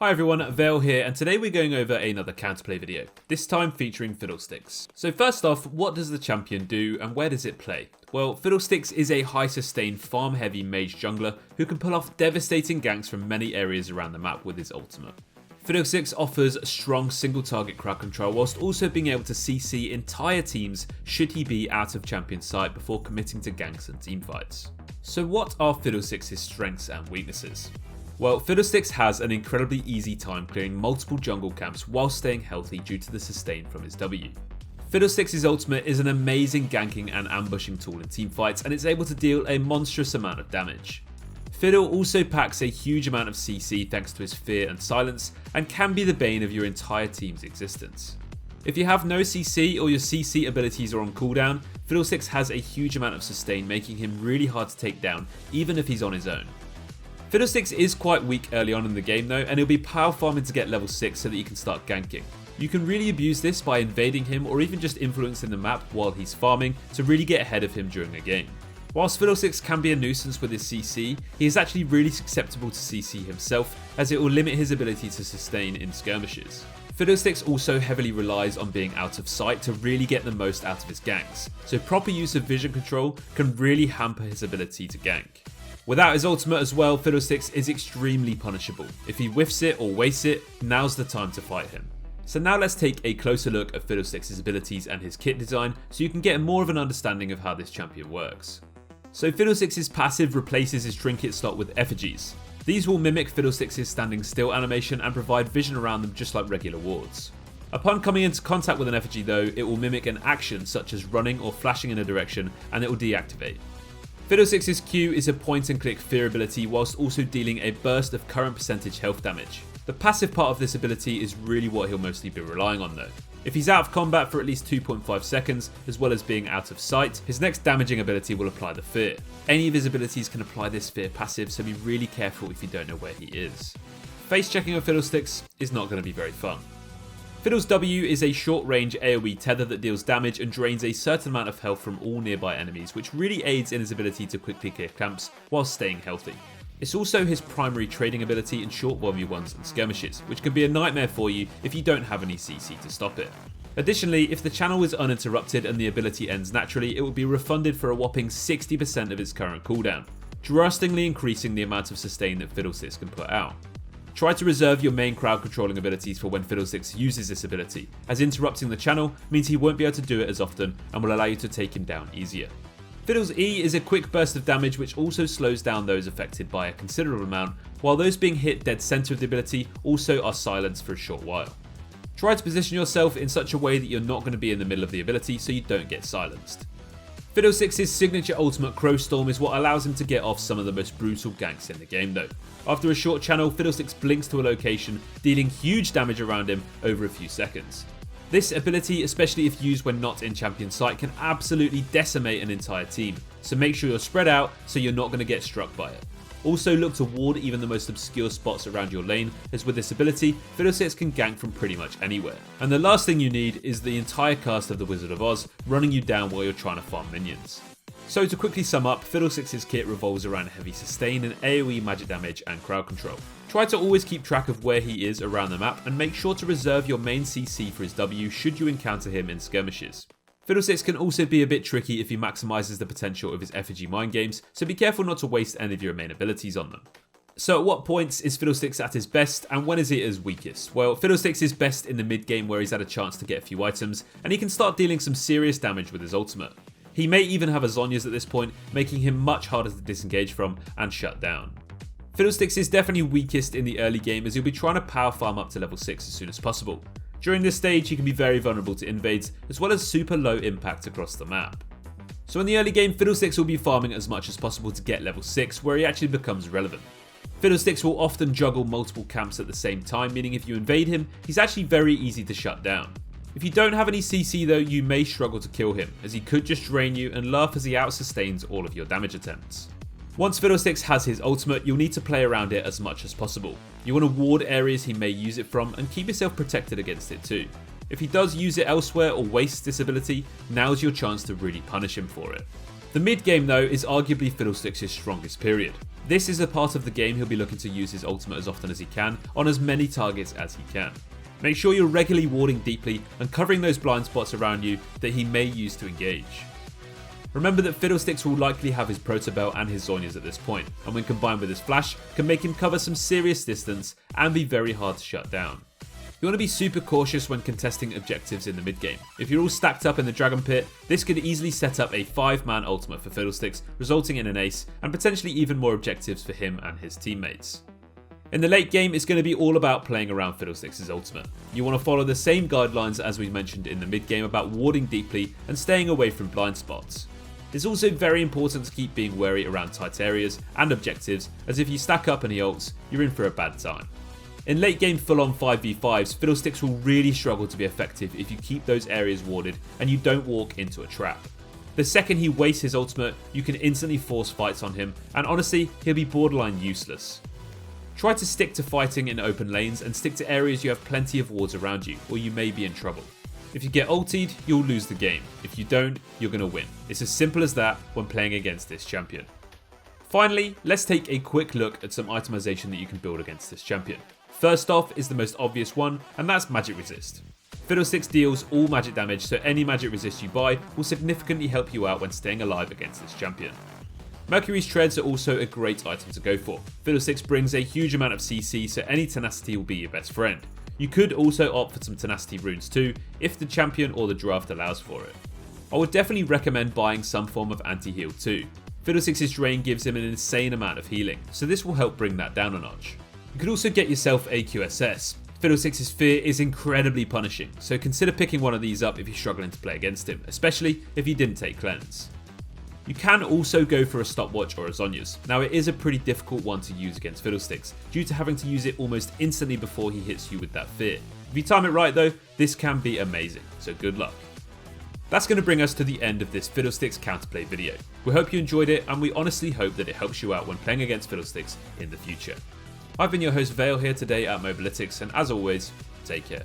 Hi everyone, Vale here, and today we're going over another counterplay video, this time featuring Fiddlesticks. So first off, what does the champion do and where does it play? Well, Fiddlesticks is a high sustain farm heavy mage jungler who can pull off devastating ganks from many areas around the map with his ultimate. Fiddlesticks offers strong single target crowd control whilst also being able to CC entire teams should he be out of champion sight before committing to ganks and teamfights. So what are Fiddlesticks' strengths and weaknesses? Well, Fiddlesticks has an incredibly easy time clearing multiple jungle camps while staying healthy due to the sustain from his W. Fiddlesticks' ultimate is an amazing ganking and ambushing tool in teamfights and it's able to deal a monstrous amount of damage. Fiddle also packs a huge amount of CC thanks to his fear and silence and can be the bane of your entire team's existence. If you have no CC or your CC abilities are on cooldown, Fiddlesticks has a huge amount of sustain, making him really hard to take down even if he's on his own. Fiddlesticks is quite weak early on in the game though, and he'll be power farming to get level 6 so that you can start ganking. You can really abuse this by invading him or even just influencing the map while he's farming to really get ahead of him during a game. Whilst Fiddlesticks can be a nuisance with his CC, he is actually really susceptible to CC himself as it will limit his ability to sustain in skirmishes. Fiddlesticks also heavily relies on being out of sight to really get the most out of his ganks, so proper use of vision control can really hamper his ability to gank. Without his ultimate as well, Fiddlesticks is extremely punishable. If he whiffs it or wastes it, now's the time to fight him. So now let's take a closer look at Fiddlesticks' abilities and his kit design so you can get more of an understanding of how this champion works. So Fiddlesticks' passive replaces his trinket slot with effigies. These will mimic Fiddlesticks' standing still animation and provide vision around them just like regular wards. Upon coming into contact with an effigy though, it will mimic an action such as running or flashing in a direction and it will deactivate. Fiddlesticks' Q is a point and click fear ability whilst also dealing a burst of current percentage health damage. The passive part of this ability is really what he'll mostly be relying on though. If he's out of combat for at least 2.5 seconds, as well as being out of sight, his next damaging ability will apply the fear. Any of his abilities can apply this fear passive, so be really careful if you don't know where he is. Face checking of Fiddlesticks is not going to be very fun. Fiddle's W is a short range AoE tether that deals damage and drains a certain amount of health from all nearby enemies, which really aids in his ability to quickly clear camps while staying healthy. It's also his primary trading ability in short 1v1s and skirmishes, which can be a nightmare for you if you don't have any CC to stop it. Additionally, if the channel is uninterrupted and the ability ends naturally, it will be refunded for a whopping 60% of its current cooldown, drastically increasing the amount of sustain that Fiddlesticks can put out. Try to reserve your main crowd controlling abilities for when Fiddlesticks uses this ability, as interrupting the channel means he won't be able to do it as often and will allow you to take him down easier. Fiddle's E is a quick burst of damage which also slows down those affected by a considerable amount, while those being hit dead center of the ability also are silenced for a short while. Try to position yourself in such a way that you're not going to be in the middle of the ability so you don't get silenced. Fiddlesticks' signature ultimate Crow Storm is what allows him to get off some of the most brutal ganks in the game though. After a short channel, Fiddlesticks blinks to a location, dealing huge damage around him over a few seconds. This ability, especially if used when not in champion sight, can absolutely decimate an entire team, so make sure you're spread out so you're not going to get struck by it. Also look to ward even the most obscure spots around your lane, as with this ability, Fiddlesticks can gank from pretty much anywhere. And the last thing you need is the entire cast of the Wizard of Oz running you down while you're trying to farm minions. So to quickly sum up, Fiddlesticks' kit revolves around heavy sustain and AoE magic damage and crowd control. Try to always keep track of where he is around the map and make sure to reserve your main CC for his W should you encounter him in skirmishes. Fiddlesticks can also be a bit tricky if he maximises the potential of his effigy mind games, so be careful not to waste any of your main abilities on them. So at what points is Fiddlesticks at his best and when is he at his weakest? Well, Fiddlesticks is best in the mid game where he's had a chance to get a few items and he can start dealing some serious damage with his ultimate. He may even have a Zhonya's at this point, making him much harder to disengage from and shut down. Fiddlesticks is definitely weakest in the early game as he'll be trying to power farm up to level 6 as soon as possible. During this stage he can be very vulnerable to invades as well as super low impact across the map. So in the early game, Fiddlesticks will be farming as much as possible to get level 6 where he actually becomes relevant. Fiddlesticks will often juggle multiple camps at the same time, meaning if you invade him, he's actually very easy to shut down. If you don't have any CC though, you may struggle to kill him as he could just drain you and laugh as he out-sustains all of your damage attempts. Once Fiddlesticks has his ultimate, you'll need to play around it as much as possible. You want to ward areas he may use it from and keep yourself protected against it too. If he does use it elsewhere or wastes this ability, now's your chance to really punish him for it. The mid game though is arguably Fiddlesticks' strongest period. This is a part of the game he'll be looking to use his ultimate as often as he can on as many targets as he can. Make sure you're regularly warding deeply and covering those blind spots around you that he may use to engage. Remember that Fiddlesticks will likely have his Proto Belt and his Zhonya's at this point, and when combined with his flash, can make him cover some serious distance and be very hard to shut down. You want to be super cautious when contesting objectives in the mid game. If you're all stacked up in the Dragon Pit, this could easily set up a 5-man ultimate for Fiddlesticks, resulting in an ace and potentially even more objectives for him and his teammates. In the late game, it's going to be all about playing around Fiddlesticks' ultimate. You want to follow the same guidelines as we mentioned in the mid game about warding deeply and staying away from blind spots. It's also very important to keep being wary around tight areas and objectives, as if you stack up and he ults, you're in for a bad time. In late game full on 5v5s, Fiddlesticks will really struggle to be effective if you keep those areas warded and you don't walk into a trap. The second he wastes his ultimate, you can instantly force fights on him, and honestly, he'll be borderline useless. Try to stick to fighting in open lanes and stick to areas you have plenty of wards around you, or you may be in trouble. If you get ultied, you'll lose the game. If you don't, you're going to win. It's as simple as that when playing against this champion. Finally, let's take a quick look at some itemization that you can build against this champion. First off is the most obvious one, and that's magic resist. Fiddlesticks deals all magic damage, so any magic resist you buy will significantly help you out when staying alive against this champion. Mercury's treads are also a great item to go for. Fiddlesticks brings a huge amount of CC, so any tenacity will be your best friend. You could also opt for some tenacity runes too, if the champion or the draft allows for it. I would definitely recommend buying some form of anti-heal too. Fiddlesticks' drain gives him an insane amount of healing, so this will help bring that down a notch. You could also get yourself a QSS. Fiddlesticks' fear is incredibly punishing, so consider picking one of these up if you're struggling to play against him, especially if you didn't take cleanse. You can also go for a stopwatch or a Zhonya's. Now it is a pretty difficult one to use against Fiddlesticks, due to having to use it almost instantly before he hits you with that fear. If you time it right though, this can be amazing, so good luck. That's going to bring us to the end of this Fiddlesticks counterplay video. We hope you enjoyed it, and we honestly hope that it helps you out when playing against Fiddlesticks in the future. I've been your host Vale here today at Mobalytics, and as always, take care.